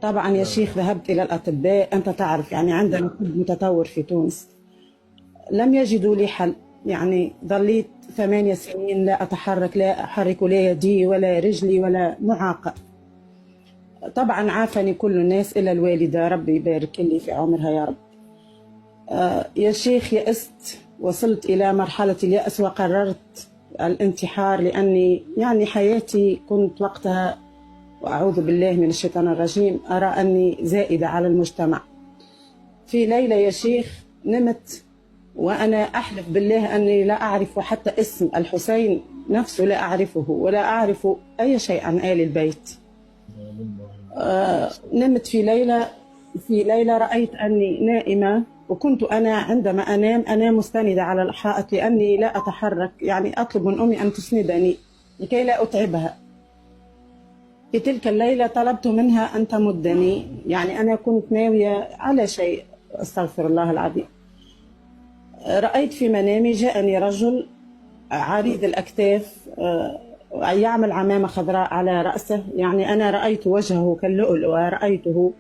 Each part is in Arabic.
طبعا يا شيخ ذهبت إلى الأطباء، أنت تعرف يعني عندنا طب متطور في تونس، لم يجدوا لي حل. يعني ظليت 8 سنين لا أتحرك، لا أحرك لا يدي ولا رجلي ولا معاقة. طبعا عافني كل الناس إلا الوالدة، ربي يبارك لي في عمرها يا رب. يا شيخ يأست، وصلت إلى مرحلة اليأس وقررت الانتحار، لأني يعني حياتي كنت وقتها، وأعوذ بالله من الشيطان الرجيم، أرى أني زائدة على المجتمع. في ليلة يا شيخ نمت وأنا أحلف بالله أني لا أعرف حتى اسم الحسين نفسه، لا أعرفه ولا أعرف أي شيء عن آل البيت. نمت في ليلة رأيت أني نائمة، وكنت أنا عندما أنام مستندة على الحائط لأني لا أتحرك، يعني أطلب من أمي أن تسندني لكي لا أتعبها. في تلك الليلة طلبت منها أن تمدني، يعني أنا كنت ناوية على شيء، أستغفر الله العظيم. رأيت في منامي جاءني رجل عريض الأكتاف، يعمل عمامة خضراء على رأسه، يعني أنا رأيت وجهه كاللؤلؤ، ورأيته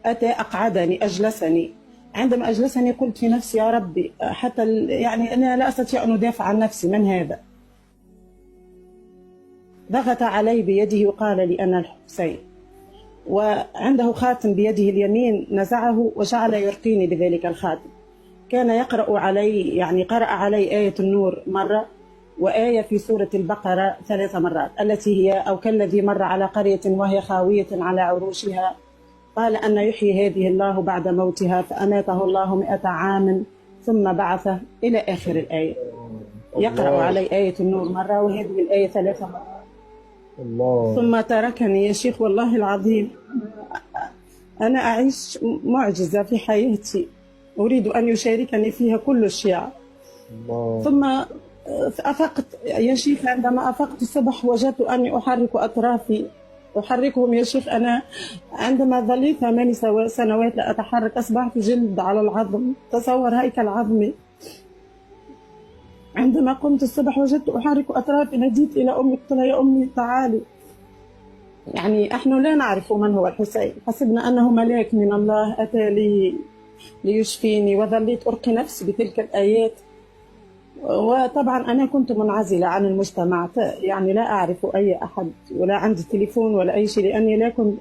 أتى أقعدني أجلسني. عندما أجلسني قلت في نفسي يا ربي، حتى يعني أنا لا أستطيع أن أدافع عن نفسي، من هذا؟ ضغط علي بيده وقال لي أنا الحسين، وعنده خاتم بيده اليمين نزعه وجعل يرقيني بذلك الخاتم. كان يقرأ علي، يعني قرأ علي آية النور مرة، وآية في سورة البقرة 3 مرات، التي هي أو كالذي مر على قرية وهي خاوية على عروشها قال أن يحيي هذه الله بعد موتها فأماته الله 100 عام ثم بعثه، إلى آخر الآية. يقرأ الله. علي آية النور مرة وهذه الآية 3 مرات، الله. ثم تركني يا شيخ. والله العظيم أنا أعيش معجزة في حياتي أريد أن يشاركني فيها كل الشيعة. الله. ثم أفقت يا شيخ، عندما أفقت الصبح وجدت أني أحرك أطرافي، أحركهم يا شيخ. أنا عندما ظليت 8 سنوات لا أتحرك أصبحت جلد على العظم، تصور هيكل عظمي. عندما قمت الصبح وجدت أحرك أطرافي، ناديت إلى أمي قلت لها يا أمي تعالي. يعني نحن لا نعرف من هو الحسين، حسبنا أنه ملاك من الله أتى لي ليشفيني، وظليت أرقي نفسي بتلك الآيات. وطبعا أنا كنت منعزلة عن المجتمع، يعني لا أعرف أي أحد ولا عندي تليفون ولا أي شيء، لأني لا كنت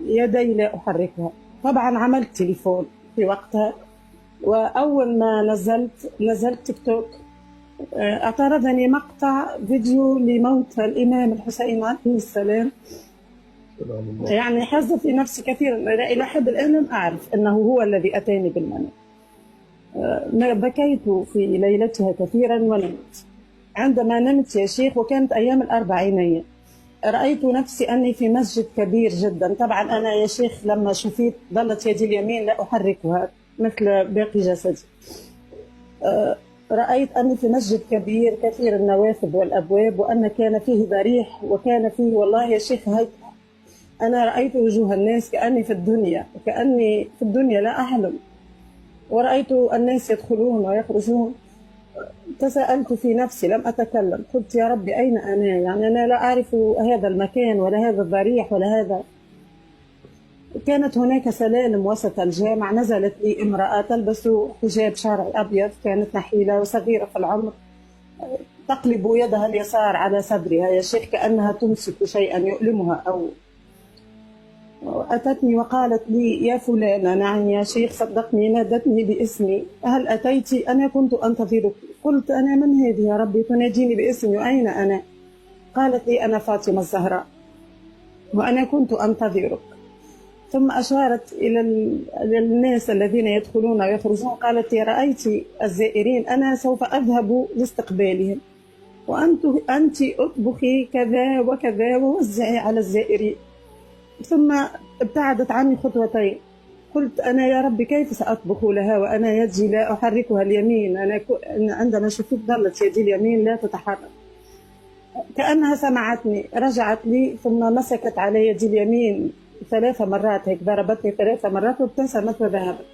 يدي لا أحركها. طبعا عملت تليفون في وقتها، وأول ما نزلت تيك توك أطردني مقطع فيديو لموت الإمام الحسين عليه السلام. سلام الله. يعني حز في نفسي كثيرا، إلى حد الآن لم أعرف أنه هو الذي أتاني بالمنام. بكيت في ليلتها كثيرا ونمت. عندما نمت يا شيخ وكانت أيام الأربعينية، رأيت نفسي أني في مسجد كبير جدا. طبعا أنا يا شيخ لما شفيت ظلت يدي اليمين لا أحركها مثل باقي جسدي. رأيت أني في مسجد كبير كثير النوافذ والأبواب، وأن كان فيه ضريح، وكان فيه والله يا شيخ هيك أنا رأيت وجوه الناس كأني في الدنيا، كأني في الدنيا لا أحلم. ورأيت الناس يدخلون ويخرجون. تساءلت في نفسي، لم أتكلم، قلت يا ربي أين أنا؟ يعني أنا لا أعرف هذا المكان ولا هذا الضريح ولا هذا. كانت هناك سلالم وسط الجامع، نزلت لي امرأة تلبس حجاب شرعي أبيض، كانت نحيلة وصغيرة في العمر، تقلب يدها اليسار على صدرها يا شيخ كأنها تمسك شيئا يؤلمها. أو أتتني وقالت لي يا فلانة. نعم يا شيخ صدقني، نادتني باسمي، هل أتيت؟ أنا كنت أنتظرك. قلت أنا من هذه يا ربي تناديني باسمي وأين أنا؟ قالت لي أنا فاطمة الزهراء وأنا كنت أنتظرك. ثم أشارت إلى الناس الذين يدخلون ويخرجون، قالت يا رأيت الزائرين أنا سوف أذهب لاستقبالهم، وأنت أطبخي كذا وكذا ووزعي على الزائرين. ثم ابتعدت عني خطوتين. قلت أنا يا ربي كيف سأطبخ لها وأنا يدي لا أحركها اليمين؟ أنا عندما شفت ظلت يدي اليمين لا تتحرك. كأنها سمعتني، رجعت لي ثم مسكت على يدي اليمين 3 مرات، هيك ضربتني 3 مرات وابتسمت وذهبت.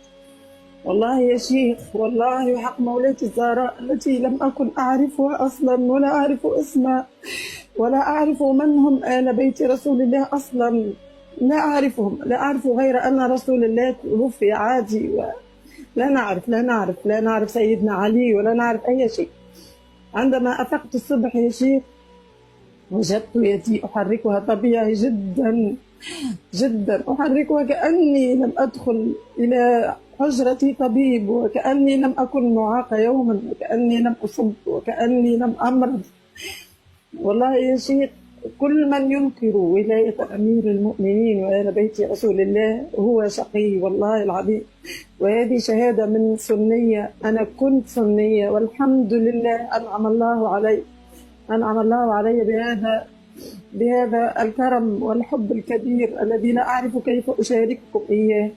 والله يا شيخ، والله وحق مولاتي الزهراء التي لم أكن أعرفها أصلا ولا أعرف اسمها ولا أعرف من هم آل بيت رسول الله أصلا، لا أعرفهم، لا أعرف غير أن رسول الله توفي عادي، لا نعرف لا نعرف سيدنا علي ولا نعرف أي شيء. عندما أفقت الصبح يا شيخ وجدت يدي أحركها طبيعي جدا جدا، أحركها كأني لم أدخل إلى حجرة طبيب، وكأني لم أكن معاقة يوما، وكأني لم أصب، وكأني لم أمرض. والله يا شيخ كل من ينكر ولاية أمير المؤمنين وآل بيت رسول الله هو شقي والله العظيم. وهذه شهادة من سنية، أنا كنت سنية والحمد لله، أنعم الله علي بهذا الكرم والحب الكبير الذي لا أعرف كيف أشارككم إياه.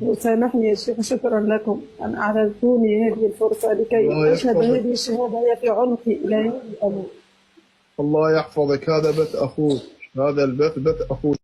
وسامحني يا شيخ، شكرا لكم أن أعطيتوني هذه الفرصة لكي الله أشهد يحفظك. هذه الشهادة هي في عنقي إلى يوم الأمر. الله يحفظك. هذا بث أخوك، هذا البث بث أخوك.